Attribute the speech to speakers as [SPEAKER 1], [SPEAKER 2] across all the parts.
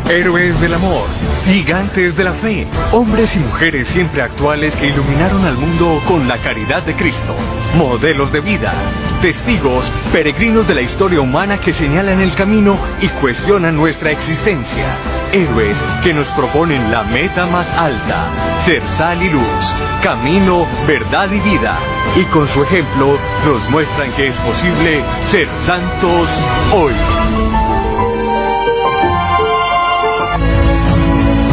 [SPEAKER 1] Héroes del amor, gigantes de la fe, hombres y mujeres siempre actuales que iluminaron al mundo con la caridad de Cristo, modelos de vida, testigos, peregrinos de la historia humana que señalan el camino y cuestionan nuestra existencia. Héroes que nos proponen la meta más alta, ser sal y luz, camino, verdad y vida. Y con su ejemplo nos muestran que es posible ser santos hoy.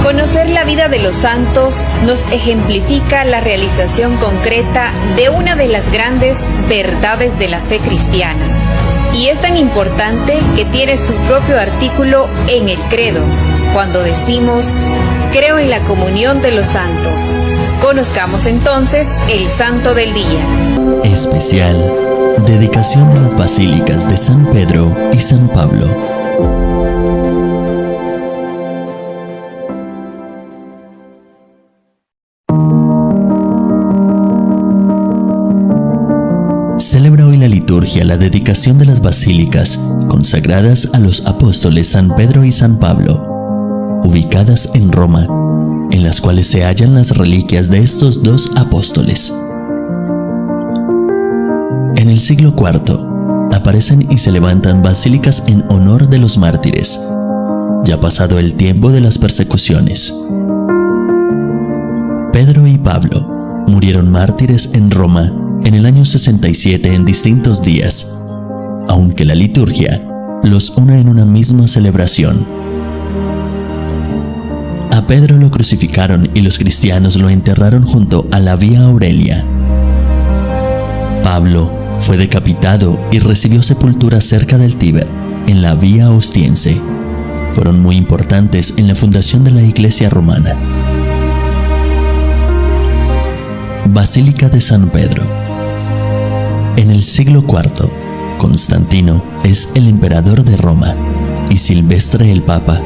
[SPEAKER 2] Conocer la vida de los santos nos ejemplifica la realización concreta de una de las grandes verdades de la fe cristiana. Y es tan importante que tiene su propio artículo en el credo, cuando decimos, creo en la comunión de los santos. Conozcamos entonces el santo del día.
[SPEAKER 3] Especial, dedicación de las basílicas de San Pedro y San Pablo. Celebra hoy la liturgia la dedicación de las basílicas consagradas a los apóstoles San Pedro y San Pablo, ubicadas en Roma, en las cuales se hallan las reliquias de estos dos apóstoles. En el siglo IV aparecen y se levantan basílicas en honor de los mártires, ya pasado el tiempo de las persecuciones. Pedro y Pablo murieron mártires en Roma en el año 67 en distintos días, aunque la liturgia los une en una misma celebración. A Pedro lo crucificaron y los cristianos lo enterraron junto a la Vía Aurelia. Pablo fue decapitado y recibió sepultura cerca del Tíber, en la Vía Ostiense. Fueron muy importantes en la fundación de la Iglesia romana. Basílica de San Pedro. En el siglo IV, Constantino es el emperador de Roma y Silvestre el Papa,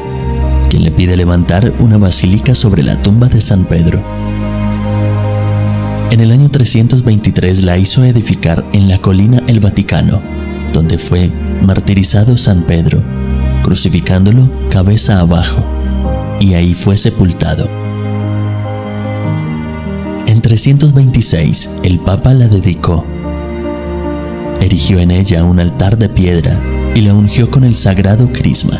[SPEAKER 3] quien le pide levantar una basílica sobre la tumba de San Pedro. En el año 323 la hizo edificar en la colina El Vaticano, donde fue martirizado San Pedro, crucificándolo cabeza abajo, y ahí fue sepultado. En 326 el Papa la dedicó. Erigió en ella un altar de piedra y la ungió con el sagrado crisma.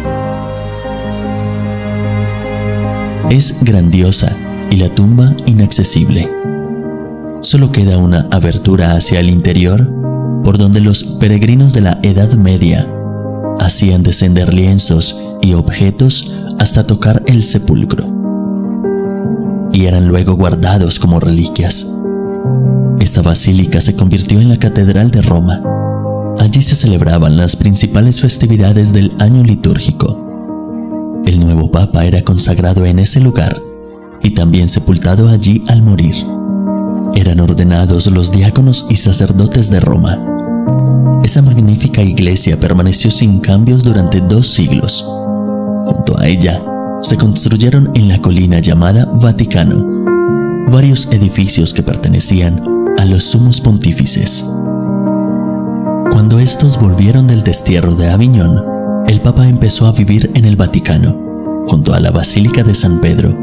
[SPEAKER 3] Es grandiosa y la tumba inaccesible. Solo queda una abertura hacia el interior por donde los peregrinos de la Edad Media hacían descender lienzos y objetos hasta tocar el sepulcro, y eran luego guardados como reliquias. Esta basílica se convirtió en la Catedral de Roma. Allí se celebraban las principales festividades del año litúrgico. El nuevo Papa era consagrado en ese lugar y también sepultado allí al morir. Eran ordenados los diáconos y sacerdotes de Roma. Esa magnífica iglesia permaneció sin cambios durante 2 siglos. Junto a ella se construyeron en la colina llamada Vaticano varios edificios que pertenecían a los sumos pontífices. Cuando estos volvieron del destierro de Aviñón, el Papa empezó a vivir en el Vaticano, junto a la Basílica de San Pedro.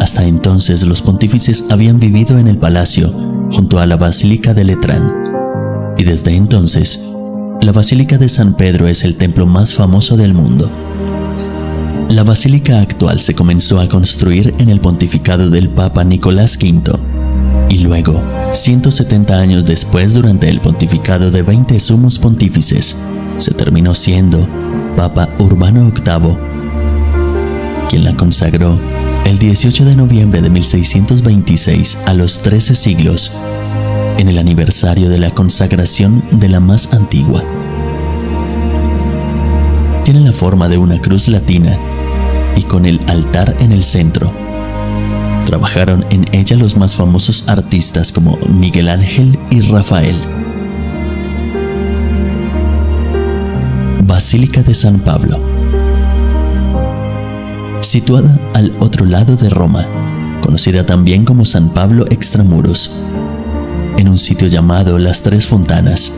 [SPEAKER 3] Hasta entonces los pontífices habían vivido en el palacio, junto a la Basílica de Letrán. Y desde entonces, la Basílica de San Pedro es el templo más famoso del mundo. La basílica actual se comenzó a construir en el pontificado del Papa Nicolás V, y luego, 170 años después, durante el pontificado de 20 sumos pontífices, se terminó siendo Papa Urbano VIII, quien la consagró el 18 de noviembre de 1626 a los 13 siglos, en el aniversario de la consagración de la más antigua. Tiene la forma de una cruz latina y con el altar en el centro. Trabajaron en ella los más famosos artistas como Miguel Ángel y Rafael. Basílica de San Pablo. Situada al otro lado de Roma, conocida también como San Pablo Extramuros, en un sitio llamado Las Tres Fontanas,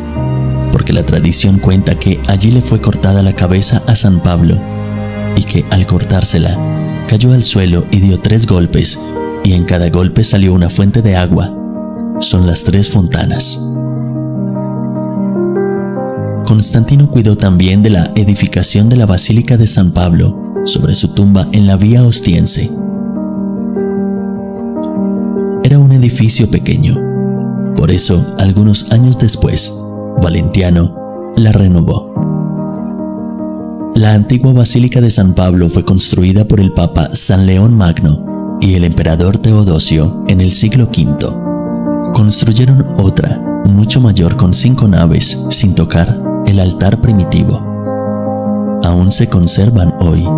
[SPEAKER 3] porque la tradición cuenta que allí le fue cortada la cabeza a San Pablo y que al cortársela cayó al suelo y dio 3 golpes, y en cada golpe salió una fuente de agua. Son las 3 fontanas. Constantino cuidó también de la edificación de la Basílica de San Pablo sobre su tumba en la Vía Ostiense. Era un edificio pequeño, por eso, algunos años después, Valentiano la renovó. La antigua Basílica de San Pablo fue construida por el Papa San León Magno y el emperador Teodosio en el siglo V. Construyeron otra, mucho mayor, con 5 naves, sin tocar el altar primitivo. Aún se conservan hoy,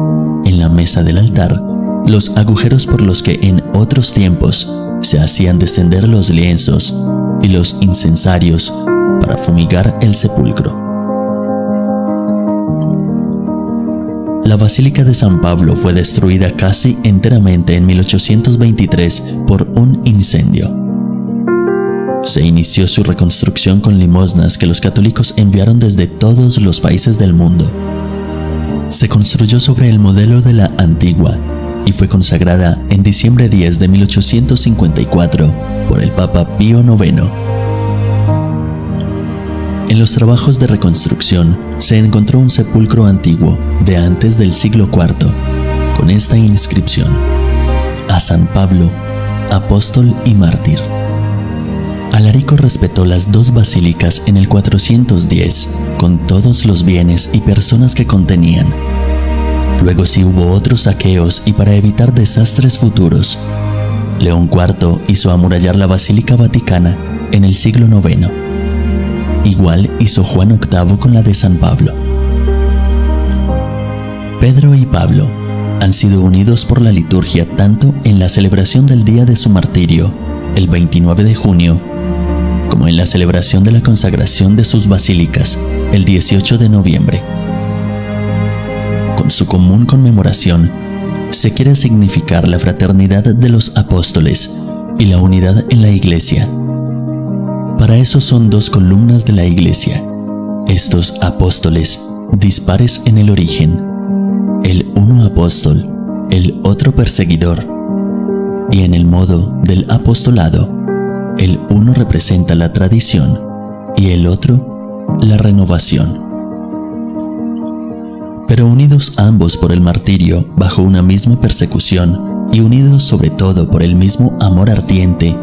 [SPEAKER 3] en la mesa del altar, los agujeros por los que en otros tiempos se hacían descender los lienzos y los incensarios para fumigar el sepulcro. La Basílica de San Pablo fue destruida casi enteramente en 1823 por un incendio. Se inició su reconstrucción con limosnas que los católicos enviaron desde todos los países del mundo. Se construyó sobre el modelo de la antigua y fue consagrada en diciembre 10 de 1854 por el Papa Pío IX. En los trabajos de reconstrucción se encontró un sepulcro antiguo de antes del siglo IV con esta inscripción: a San Pablo, apóstol y mártir. Alarico respetó las 2 basílicas en el 410 con todos los bienes y personas que contenían. Luego sí hubo otros saqueos y para evitar desastres futuros, León IV hizo amurallar la Basílica Vaticana en el siglo IX. Igual hizo Juan VIII con la de San Pablo. Pedro y Pablo han sido unidos por la liturgia tanto en la celebración del día de su martirio, el 29 de junio, como en la celebración de la consagración de sus basílicas, el 18 de noviembre. Con su común conmemoración, se quiere significar la fraternidad de los apóstoles y la unidad en la Iglesia. Para eso son 2 columnas de la Iglesia, estos apóstoles dispares en el origen, el uno apóstol, el otro perseguidor, y en el modo del apostolado, el uno representa la tradición y el otro la renovación. Pero unidos ambos por el martirio bajo una misma persecución y unidos sobre todo por el mismo amor ardiente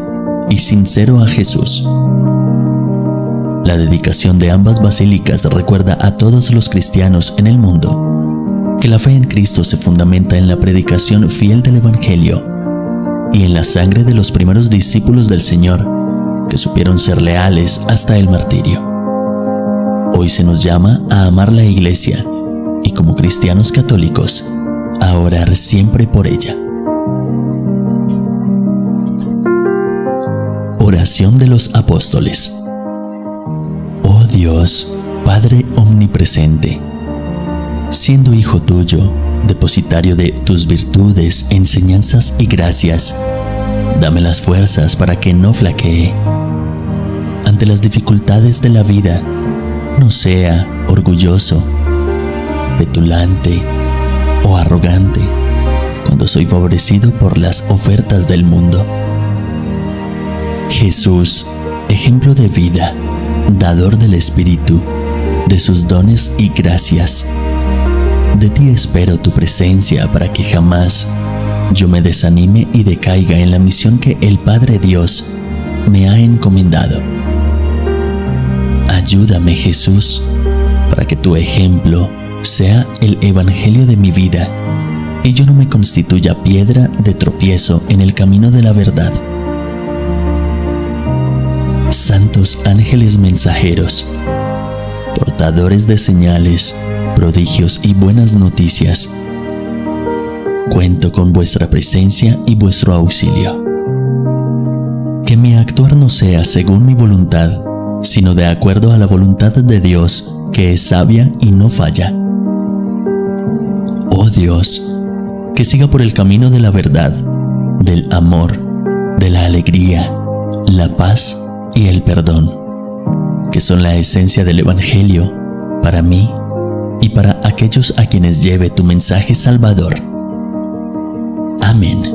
[SPEAKER 3] y sincero a Jesús. La dedicación de ambas basílicas recuerda a todos los cristianos en el mundo que la fe en Cristo se fundamenta en la predicación fiel del Evangelio y en la sangre de los primeros discípulos del Señor que supieron ser leales hasta el martirio. Hoy se nos llama a amar la Iglesia y como cristianos católicos a orar siempre por ella. Oración de los Apóstoles. Oh Dios, Padre omnipresente, siendo hijo tuyo, depositario de tus virtudes, enseñanzas y gracias, dame las fuerzas para que no flaquee. Ante las dificultades de la vida, no sea orgulloso, petulante o arrogante cuando soy favorecido por las ofertas del mundo. Jesús, ejemplo de vida, dador del Espíritu, de sus dones y gracias, de ti espero tu presencia para que jamás yo me desanime y decaiga en la misión que el Padre Dios me ha encomendado. Ayúdame, Jesús, para que tu ejemplo sea el evangelio de mi vida y yo no me constituya piedra de tropiezo en el camino de la verdad. Santos ángeles mensajeros, portadores de señales, prodigios y buenas noticias, cuento con vuestra presencia y vuestro auxilio. Que mi actuar no sea según mi voluntad, sino de acuerdo a la voluntad de Dios, que es sabia y no falla. Oh Dios, que siga por el camino de la verdad, del amor, de la alegría, la paz y el perdón, que son la esencia del Evangelio para mí y para aquellos a quienes lleve tu mensaje salvador. Amén.